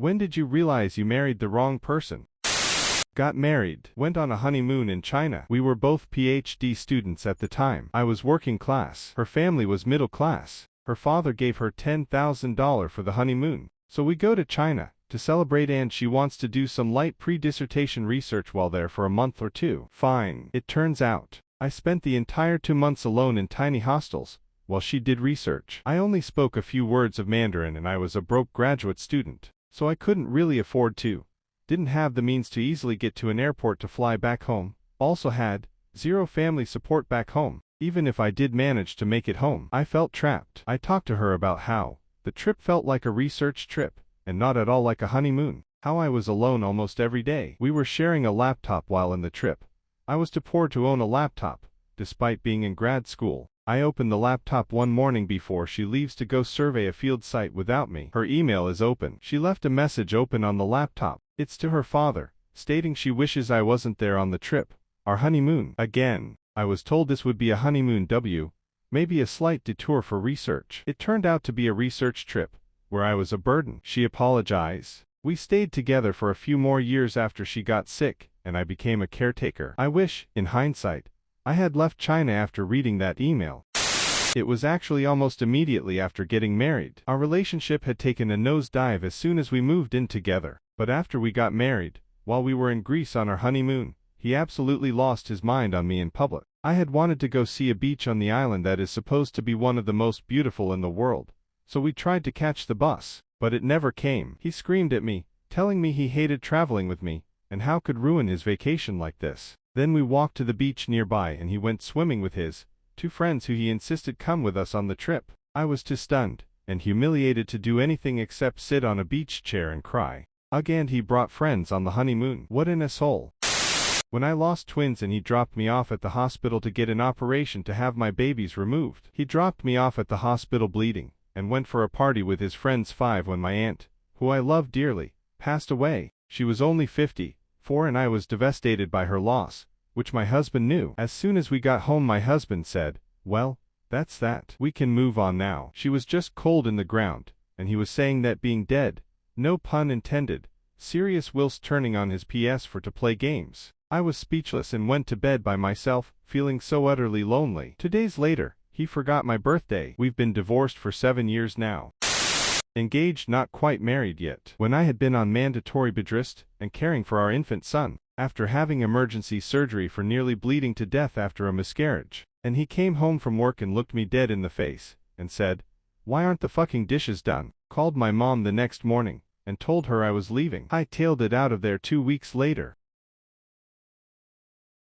When did you realize you married the wrong person? Got married. Went on a honeymoon in China. We were both PhD students at the time. I was working class. Her family was middle class. Her father gave her $10,000 for the honeymoon. So we go to China to celebrate, and she wants to do some light pre-dissertation research while there for a month or two. Fine. It turns out I spent the entire 2 months alone in tiny hostels while she did research. I only spoke a few words of Mandarin, and I was a broke graduate student, so I couldn't really afford to. Didn't have the means to easily get to an airport to fly back home. Also had zero family support back home. Even if I did manage to make it home, I felt trapped. I talked to her about how the trip felt like a research trip, and not at all like a honeymoon. How I was alone almost every day. We were sharing a laptop while in the trip. I was too poor to own a laptop, despite being in grad school. I opened the laptop one morning before she leaves to go survey a field site without me. Her email is open. She left a message open on the laptop. It's to her father, stating she wishes I wasn't there on the trip. Our honeymoon. Again, I was told this would be a honeymoon maybe a slight detour for research. It turned out to be a research trip, where I was a burden. She apologized. We stayed together for a few more years after she got sick, and I became a caretaker. I wish, in hindsight, I had left China after reading that email. It was actually almost immediately after getting married. Our relationship had taken a nosedive as soon as we moved in together. But after we got married, while we were in Greece on our honeymoon, he absolutely lost his mind on me in public. I had wanted to go see a beach on the island that is supposed to be one of the most beautiful in the world, so we tried to catch the bus, but it never came. He screamed at me, telling me he hated traveling with me, and how could ruin his vacation like this. Then we walked to the beach nearby, and he went swimming with his 2 friends who he insisted come with us on the trip. I was too stunned and humiliated to do anything except sit on a beach chair and cry. Again, he brought friends on the honeymoon. What an asshole. When I lost twins and he dropped me off at the hospital to get an operation to have my babies removed. He dropped me off at the hospital bleeding, and went for a party with his friends 5 when my aunt, who I loved dearly, passed away. She was only 54, and I was devastated by her loss, which my husband knew. As soon as we got home, my husband said, "Well, that's that. We can move on now." She was just cold in the ground, and he was saying that being dead, no pun intended, serious whilst turning on his PS4 to play games. I was speechless and went to bed by myself, feeling so utterly lonely. 2 days later, he forgot my birthday. We've been divorced for 7 years now. Engaged, not quite married yet. When I had been on mandatory bed rest and caring for our infant son, after having emergency surgery for nearly bleeding to death after a miscarriage, and he came home from work and looked me dead in the face, and said, "Why aren't the fucking dishes done?" Called my mom the next morning, and told her I was leaving. Hightailed it out of there 2 weeks later.